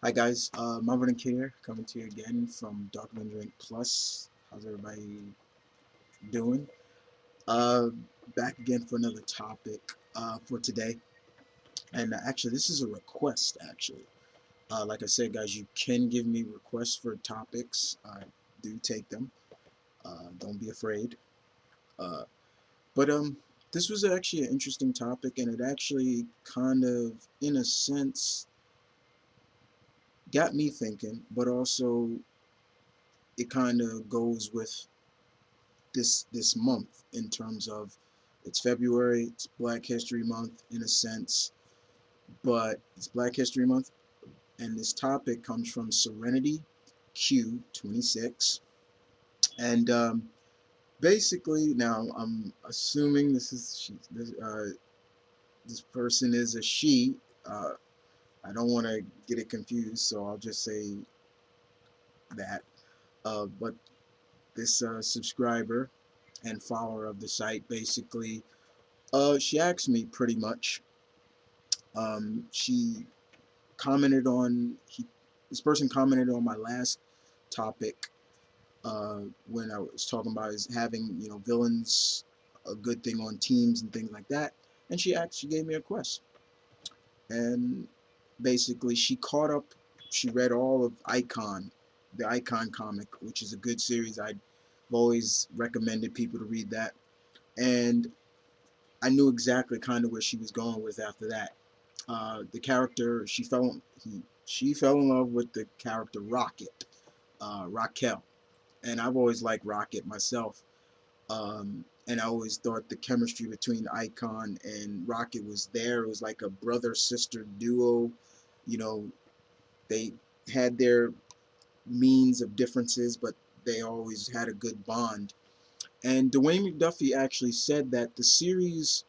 Hi guys, Marvin here, coming to you again from DarkAvengerINCPlus. How's everybody doing? Uh, Back again for another topic for today. And actually, this is a request. Actually, like I said, guys, you can give me requests for topics. I do take them. Don't be afraid. Uh, but this was actually an interesting topic, and it actually kind of, in a sense, got me thinking. But also, it kind of goes with this month in terms of it's February, it's Black History Month in a sense, but it's Black History Month, and this topic comes from Serenity Q26, and basically now I'm assuming this person is a she. Uh, I don't want to get it confused, so I'll just say that. But this subscriber and follower of the site basically she asked me pretty much. She commented on this person commented on my last topic when I was talking about is having villains a good thing on teams and things like that. And she gave me a request, and basically she caught up. She read all of the Icon comic, which is a good series. I've always recommended people to read that, and I knew exactly kind of where she was going with after that. The character she fell in love with the character Rocket, Raquel, and I've always liked Rocket myself. And I always thought the chemistry between Icon and Rocket was there. It was like a brother sister duo. You know, they had their means of differences, but they always had a good bond. And Dwayne McDuffie actually said that the series,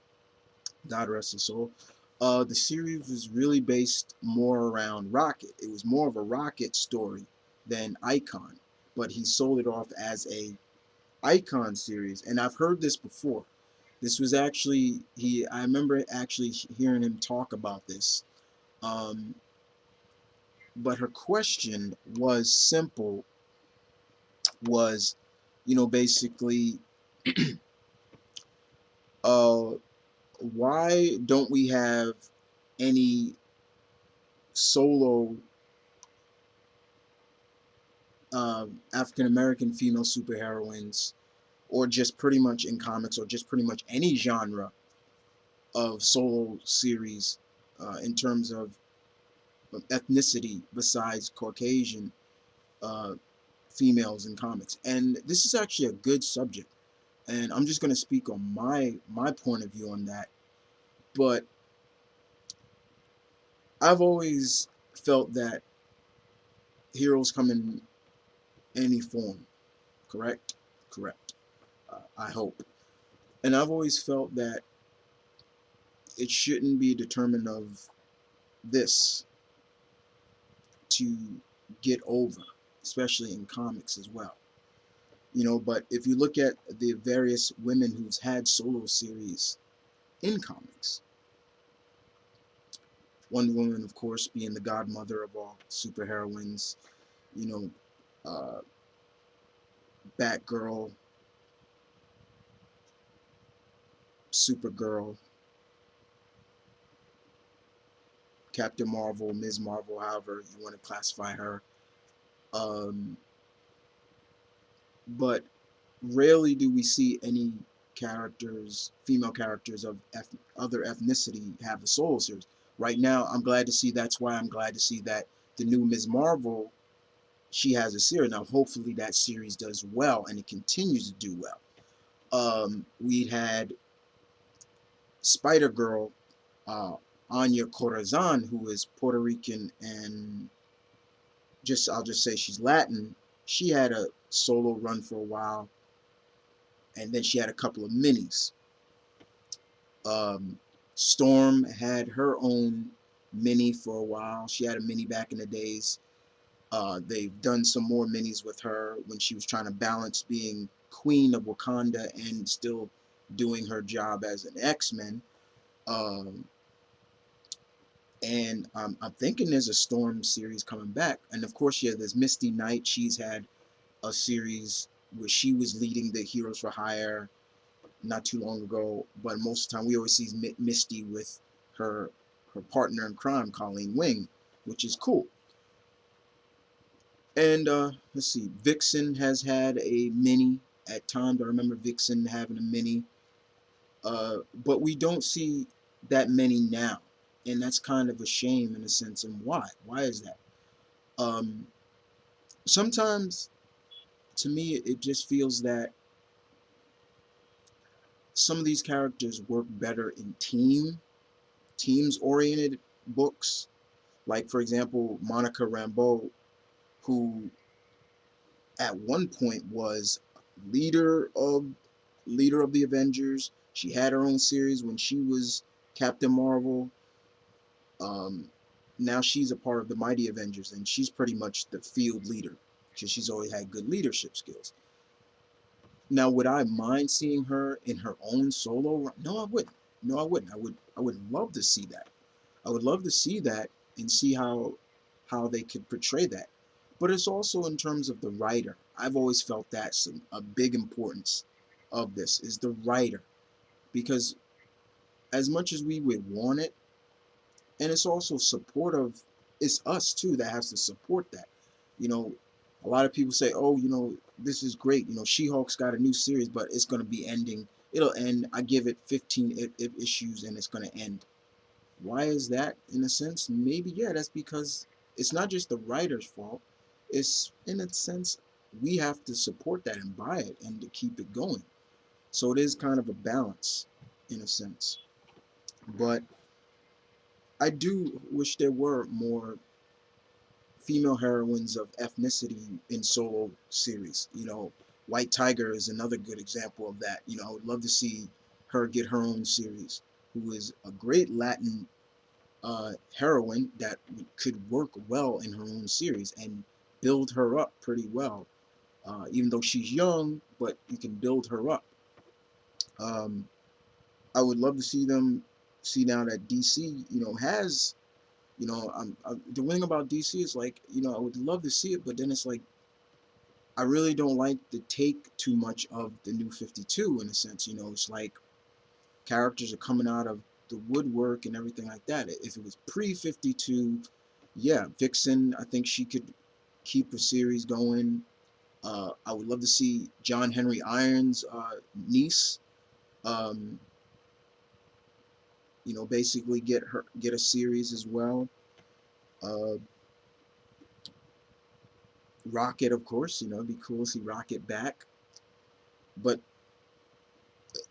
God rest his soul, the series was really based more around Rocket. It was more of a Rocket story than Icon, but he sold it off as a Icon series. And I've heard this before. This was actually he. I remember actually hearing him talk about this. Um, but her question was simple. Was, basically, uh, why don't we have any solo African American female superheroines, or just pretty much in comics, or just pretty much any genre of solo series in terms of ethnicity besides Caucasian uh, females in comics. And this is actually a good subject. And I'm just going to speak on my point of view on that. But I've always felt that heroes come in any form. Correct? Correct. I hope. And I've always felt that it shouldn't be determined of this to get over, especially in comics as well. But if you look at the various women who's had solo series in comics, Wonder Woman, of course, being the godmother of all superheroines, you know, uh, Batgirl, Supergirl, Captain Marvel, Ms. Marvel, however you want to classify her. Um, but rarely do we see any characters, female characters of other ethnicity, have a solo series. Right now, I'm glad to see. That's why I'm glad to see that the new Ms. Marvel, she has a series now. Hopefully, that series does well and it continues to do well. We had Spider Girl, uh, Anya Corazon, who is Puerto Rican and I'll just say she's Latin. She had a solo run for a while, and then she had a couple of minis. Um, Storm had her own mini for a while. She had a mini back in the days. They've done some more minis with her when she was trying to balance being Queen of Wakanda and still doing her job as an X-Men. Um, And I'm thinking there's a Storm series coming back. And of course, yeah, there's Misty Knight. She's had a series where she was leading the Heroes for Hire not too long ago. But most of the time, we always see Misty with her her partner in crime, Colleen Wing, which is cool. And let's see, Vixen has had a mini at times. I remember Vixen having a mini, but we don't see that many now, and that's kind of a shame in a sense. And why? Why is that? Um, Sometimes, to me, it just feels that some of these characters work better in teams oriented books. Like for example, Monica Rambeau, who at one point was leader of leader of the Avengers. She had her own series when she was Captain Marvel. Um, Now she's a part of the Mighty Avengers, and she's pretty much the field leader because she's always had good leadership skills. Now, would I mind seeing her in her own solo run? No, I wouldn't. No, I wouldn't. I would love to see that. I would love to see that and see how they could portray that. But it's also in terms of the writer. I've always felt that's a big importance of this is the writer, because as much as we would want it, and it's also supportive, it's us too that has to support that. You know, a lot of people say, "Oh, this is great. She-Hulk's got a new series, but it's going to be ending. It'll end. I give it 15 issues, and it's going to end." Why is that? In a sense, maybe yeah, that's because it's not just the writer's fault. It's in a sense we have to support that and buy it and to keep it going. So it is kind of a balance, in a sense. But I do wish there were more female heroines of ethnicity in solo series. White Tiger is another good example of that. I would love to see her get her own series, who is a great Latin heroine that could work well in her own series and build her up pretty well. Even though she's young, but you can build her up. Um, I would love to see now that DC, has, the thing about DC is like, I would love to see it, but then it's like, I really don't like the take too much of the new 52 in a sense. It's like characters are coming out of the woodwork and everything like that. If it was pre 52, yeah, Vixen, I think she could keep a series going. I would love to see John Henry Irons' niece, um, basically get a series as well. Uh, Rocket, of course, it'd be cool to see Rocket back. But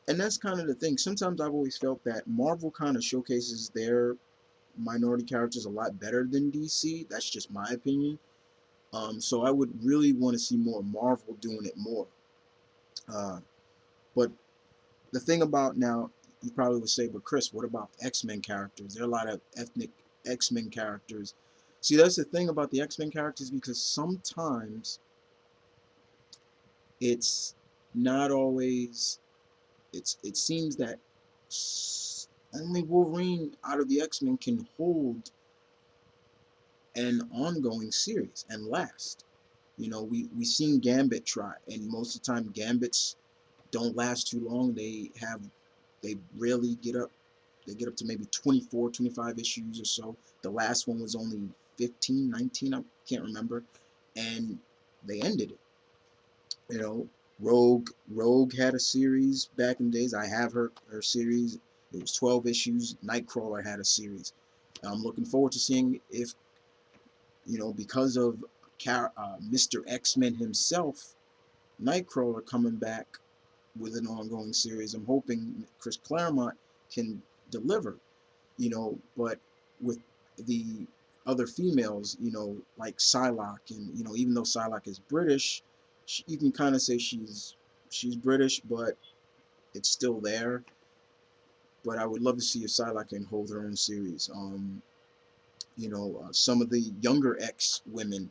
and that's kind of the thing. Sometimes I've always felt that Marvel kind of showcases their minority characters a lot better than DC. That's just my opinion. So I would really want to see more Marvel doing it more. Uh, but the thing about now, you probably would say, but Chris, what about X-Men characters? There are a lot of ethnic X-Men characters. See, that's the thing about the X-Men characters, because sometimes it's not always. It seems that only Wolverine out of the X-Men can hold an ongoing series and last. We seen Gambit try, and most of the time Gambits don't last too long. They rarely get up. They get up to maybe 24, 25 issues or so. The last one was only 15, 19, I can't remember, and they ended it. You know, Rogue had a series back in the days. I have her series. It was 12 issues. Nightcrawler had a series. I'm looking forward to seeing if, because of Mr. X-Men himself, Nightcrawler coming back with an ongoing series. I'm hoping Chris Claremont can deliver, but with the other females, like Psylocke, and even though Psylocke is British, you can kind of say she's British, but it's still there. But I would love to see if Psylocke can hold her own series. Some of the younger X women,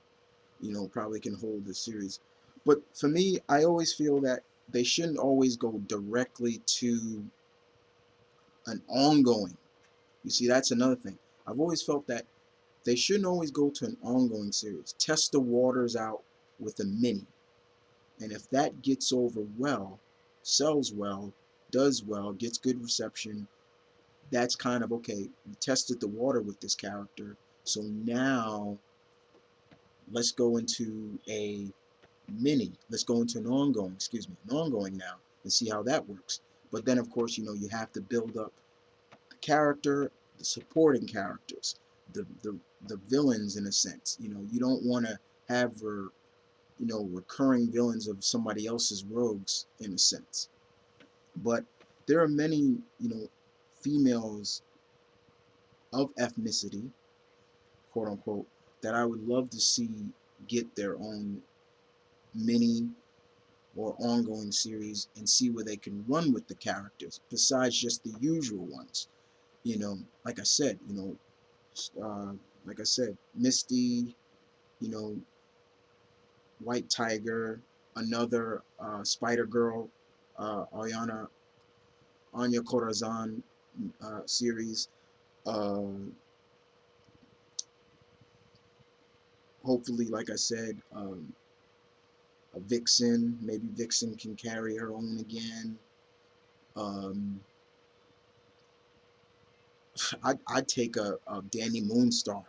probably can hold the series. But for me, I always feel that they shouldn't always go directly to an ongoing. You see, that's another thing. I've always felt that they shouldn't always go to an ongoing series. Test the waters out with a mini. And if that gets over well, sells well, does well, gets good reception, that's kind of okay. We tested the water with this character. So now let's go into a mini. Let's go into an ongoing, an ongoing now and see how that works. But then, of course, you have to build up the character, the supporting characters, the villains in a sense. You don't want to have recurring villains of somebody else's rogues in a sense. But there are many, females of ethnicity, quote unquote, that I would love to see get their own mini or ongoing series and see where they can run with the characters besides just the usual ones. You know, like I said, uh, Misty, you know, White Tiger, another Spider Girl, Ariana Anya Corazon series. Uh, Hopefully, like I said, a Vixen. Maybe Vixen can carry her own again. Um, I'd take a Danny Moonstar.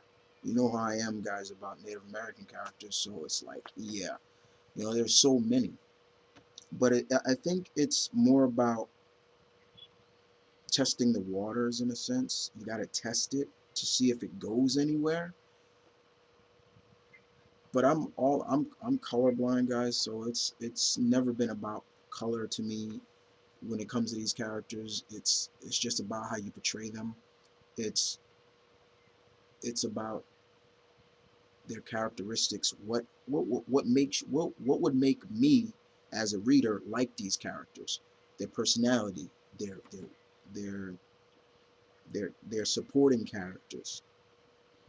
You know how I am, guys, about Native American characters. So it's like, yeah, there's so many. But I think it's more about testing the waters in a sense. You got to test it to see if it goes anywhere. But I'm colorblind, guys, so it's never been about color to me when it comes to these characters. It's just about how you portray them. It's it's about their characteristics. What would make me as a reader like these characters? Their personality, their their supporting characters,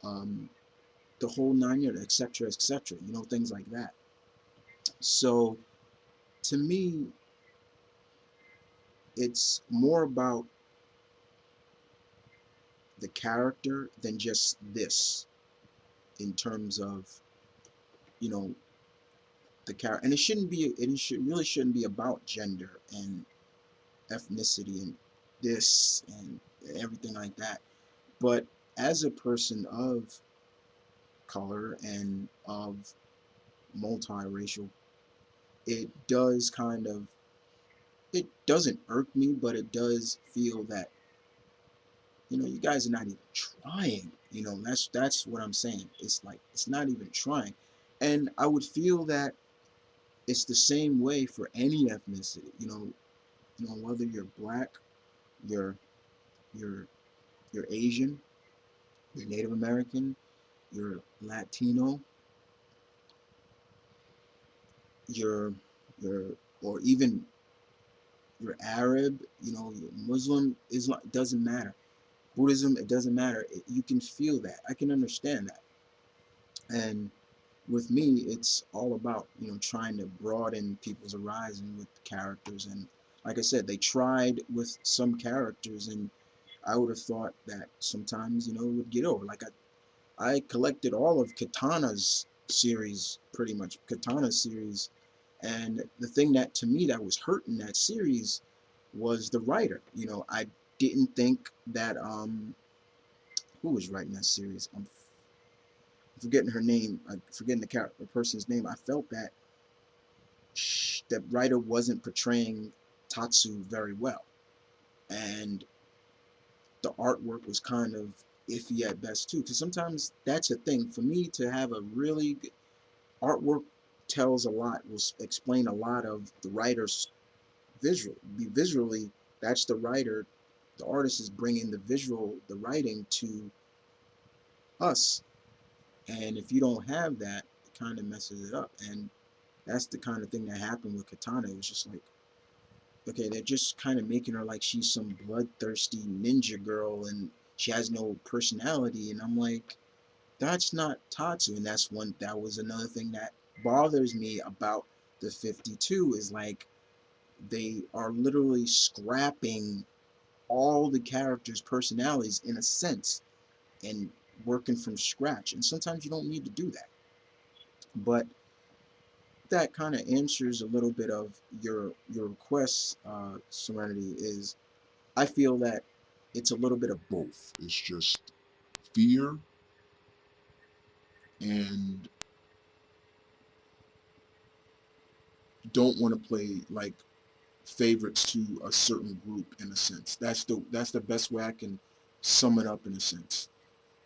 um, the whole nine yards, etc., etc. Things like that. So to me, it's more about the character than just this in terms of you know the character, and really shouldn't be about gender and ethnicity and this and everything like that. But as a person of color and of multiracial, it does kind of, it doesn't irk me, but it does feel that you guys are not even trying. That's what I'm saying. It's like it's not even trying, and I would feel that it's the same way for any ethnicity. Whether you're black, you're you're you're Asian, you're Native American, you're Latino, you're you're or even you're Arab, you're Muslim, Islam, it doesn't matter. Buddhism, it doesn't matter. You can feel that. I can understand that. And with me, it's all about, trying to broaden people's horizon with characters. And like I said, they tried with some characters, and I would have thought that sometimes, it would get over. Like I collected all of Katana's series, pretty much Katana's series, and the thing that to me that was hurting that series was the writer. I didn't think that who was writing that series. I'm forgetting her name. I'm forgetting the person's name. I felt that that writer wasn't portraying Tatsu very well, and the artwork was kind of iffy at best too. Because sometimes that's a thing for me to have a really good artwork tells a lot, will explain a lot of the writer's visually. That's the writer, the artist is bringing the writing to us, and if you don't have that, it kind of messes it up. And that's the kind of thing that happened with Katana. It was just like, okay, they're just kind of making her like she's some bloodthirsty ninja girl and she has no personality, and I'm like, that's not Tatsu. And that was another thing that bothers me about the 52 is like they are literally scrapping all the characters' personalities in a sense, and working from scratch. And sometimes you don't need to do that. But that kind of answers a little bit of your request, Serenity. Is I feel that it's a little bit of both. It's just fear and don't want to play like favorites to a certain group in a sense. That's the best way I can sum it up in a sense.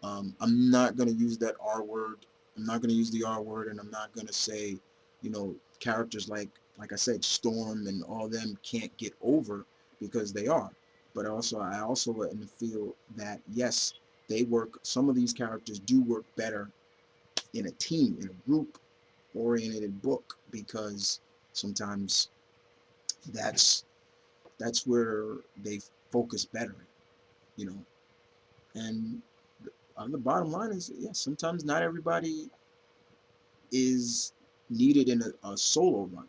I'm not gonna use that R word. I'm not gonna use the R word, and I'm not gonna say, characters like I said, Storm and all them can't get over because they are. But I also feel that yes, they work. Some of these characters do work better in a team, in a group oriented book, because sometimes that's that's where they focus better, you know. And the bottom line is, yeah, sometimes not everybody is needed in a solo run.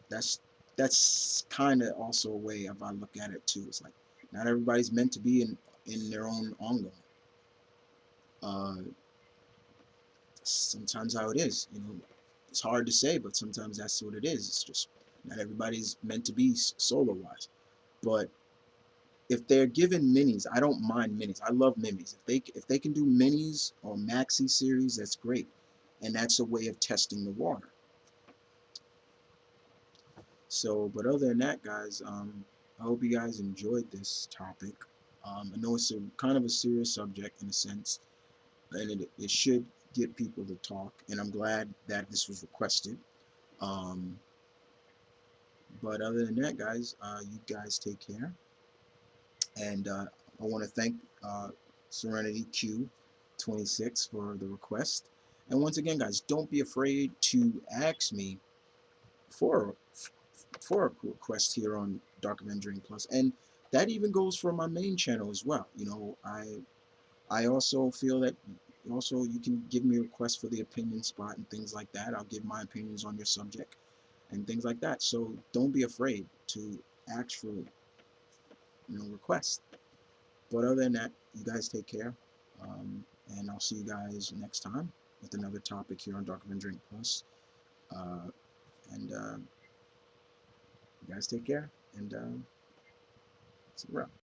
That's that's kind of also a way of I look at it too. It's like not everybody's meant to be in their own ongoing. Uh, Sometimes how it is, it's hard to say, but sometimes that's what it is. It's just not everybody's meant to be solo wise. But if they're given minis, I don't mind minis. I love minis. If they can do minis or maxi series, that's great, and that's a way of testing the water. So, but other than that, guys, I hope you guys enjoyed this topic. I know it's a kind of a serious subject in a sense, and it should get people to talk. And I'm glad that this was requested. Um, but other than that, guys, you guys take care. And I want to thank Serenity Q26 for the request. And once again, guys, don't be afraid to ask me for for a request here on Dark Avengering Plus, and that even goes for my main channel as well. I also feel that also you can give me a request for the opinion spot and things like that. I'll give my opinions on your subject and things like that. So don't be afraid to ask for requests. But other than that, you guys take care, and I'll see you guys next time with another topic here on Dark Avengering Plus. Uh, and you guys take care, and see you around.